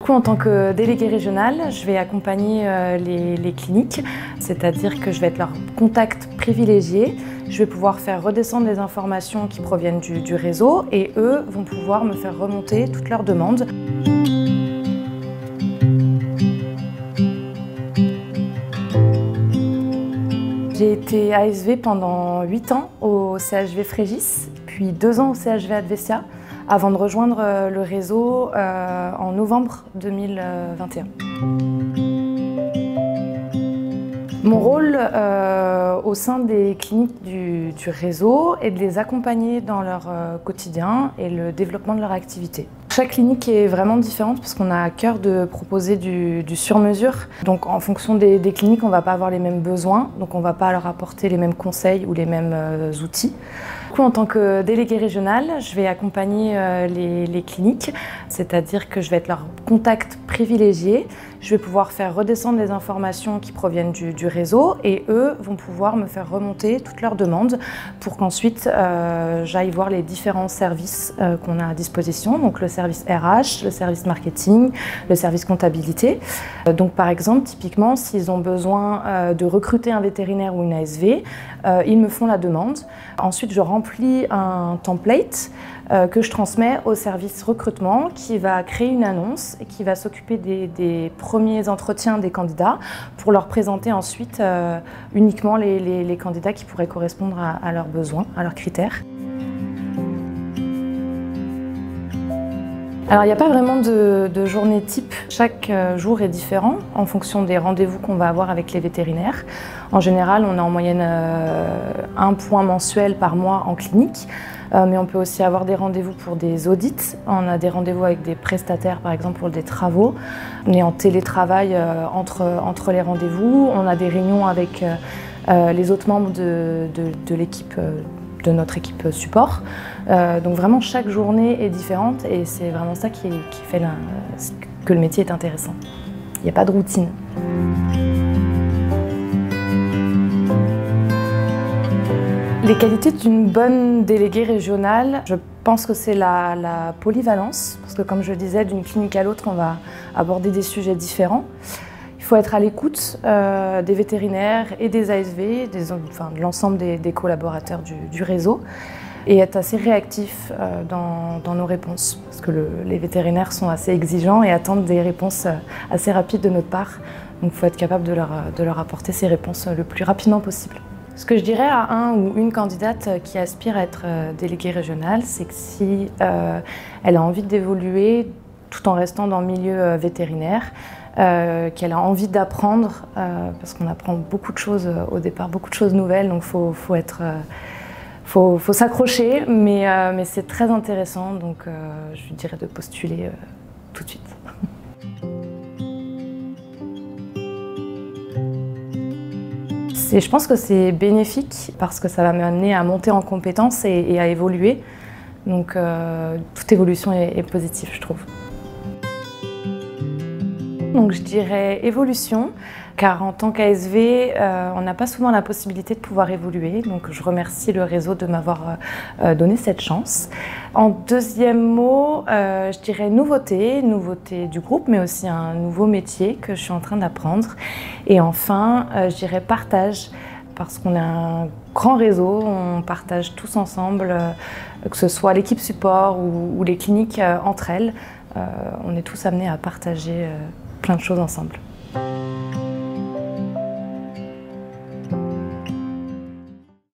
En tant que déléguée régionale, je vais accompagner les cliniques, c'est-à-dire que je vais être leur contact privilégié. Je vais pouvoir faire redescendre les informations qui proviennent du réseau et eux vont pouvoir me faire remonter toutes leurs demandes. J'ai été ASV pendant 8 ans au CHV Frégis, puis 2 ans au CHV Advesia, avant de rejoindre le réseau en novembre 2021. Mon rôle au sein des cliniques du réseau est de les accompagner dans leur quotidien et le développement de leur activité. Chaque clinique est vraiment différente parce qu'on a à cœur de proposer du sur-mesure. Donc en fonction des cliniques, on ne va pas avoir les mêmes besoins, donc on ne va pas leur apporter les mêmes conseils ou les mêmes outils. En tant que déléguée régionale, je vais accompagner les cliniques, c'est-à-dire que je vais être leur contact privilégié. Je vais pouvoir faire redescendre les informations qui proviennent du réseau et eux vont pouvoir me faire remonter toutes leurs demandes pour qu'ensuite j'aille voir les différents services qu'on a à disposition, donc le service RH, le service marketing, le service comptabilité. Donc par exemple, typiquement, s'ils ont besoin de recruter un vétérinaire ou une ASV, ils me font la demande. Ensuite, je remplis un template que je transmets au service recrutement qui va créer une annonce et qui va s'occuper des premiers entretiens des candidats pour leur présenter ensuite uniquement les candidats qui pourraient correspondre à leurs besoins, à leurs critères. Alors il n'y a pas vraiment de journée type, chaque jour est différent en fonction des rendez-vous qu'on va avoir avec les vétérinaires. En général, on a en moyenne un point mensuel par mois en clinique, mais on peut aussi avoir des rendez-vous pour des audits. On a des rendez-vous avec des prestataires par exemple pour des travaux. On est en télétravail entre les rendez-vous, on a des réunions avec les autres membres de l'équipe. De notre équipe support. Donc vraiment chaque journée est différente et c'est vraiment ça qui fait que le métier est intéressant. Il n'y a pas de routine. Les qualités d'une bonne déléguée régionale, je pense que c'est la polyvalence, parce que comme je disais, d'une clinique à l'autre, on va aborder des sujets différents. Il faut être à l'écoute des vétérinaires et des ASV, de l'ensemble des collaborateurs du réseau, et être assez réactif dans nos réponses, parce que les vétérinaires sont assez exigeants et attendent des réponses assez rapides de notre part. Donc il faut être capable de leur apporter ces réponses le plus rapidement possible. Ce que je dirais à un ou une candidate qui aspire à être déléguée régionale, c'est que si elle a envie d'évoluer tout en restant dans le milieu vétérinaire, qu'elle a envie d'apprendre, parce qu'on apprend beaucoup de choses au départ, beaucoup de choses nouvelles, donc faut s'accrocher, mais c'est très intéressant, donc je lui dirais de postuler tout de suite. Je pense que c'est bénéfique parce que ça va m'amener à monter en compétences et à évoluer, donc toute évolution est positive, je trouve. Donc je dirais évolution, car en tant qu'ASV, on n'a pas souvent la possibilité de pouvoir évoluer. Donc je remercie le réseau de m'avoir donné cette chance. En deuxième mot, je dirais nouveauté du groupe, mais aussi un nouveau métier que je suis en train d'apprendre. Et enfin, je dirais partage, parce qu'on a un grand réseau, on partage tous ensemble, que ce soit l'équipe support ou les cliniques entre elles. On est tous amenés à partager plein de choses ensemble.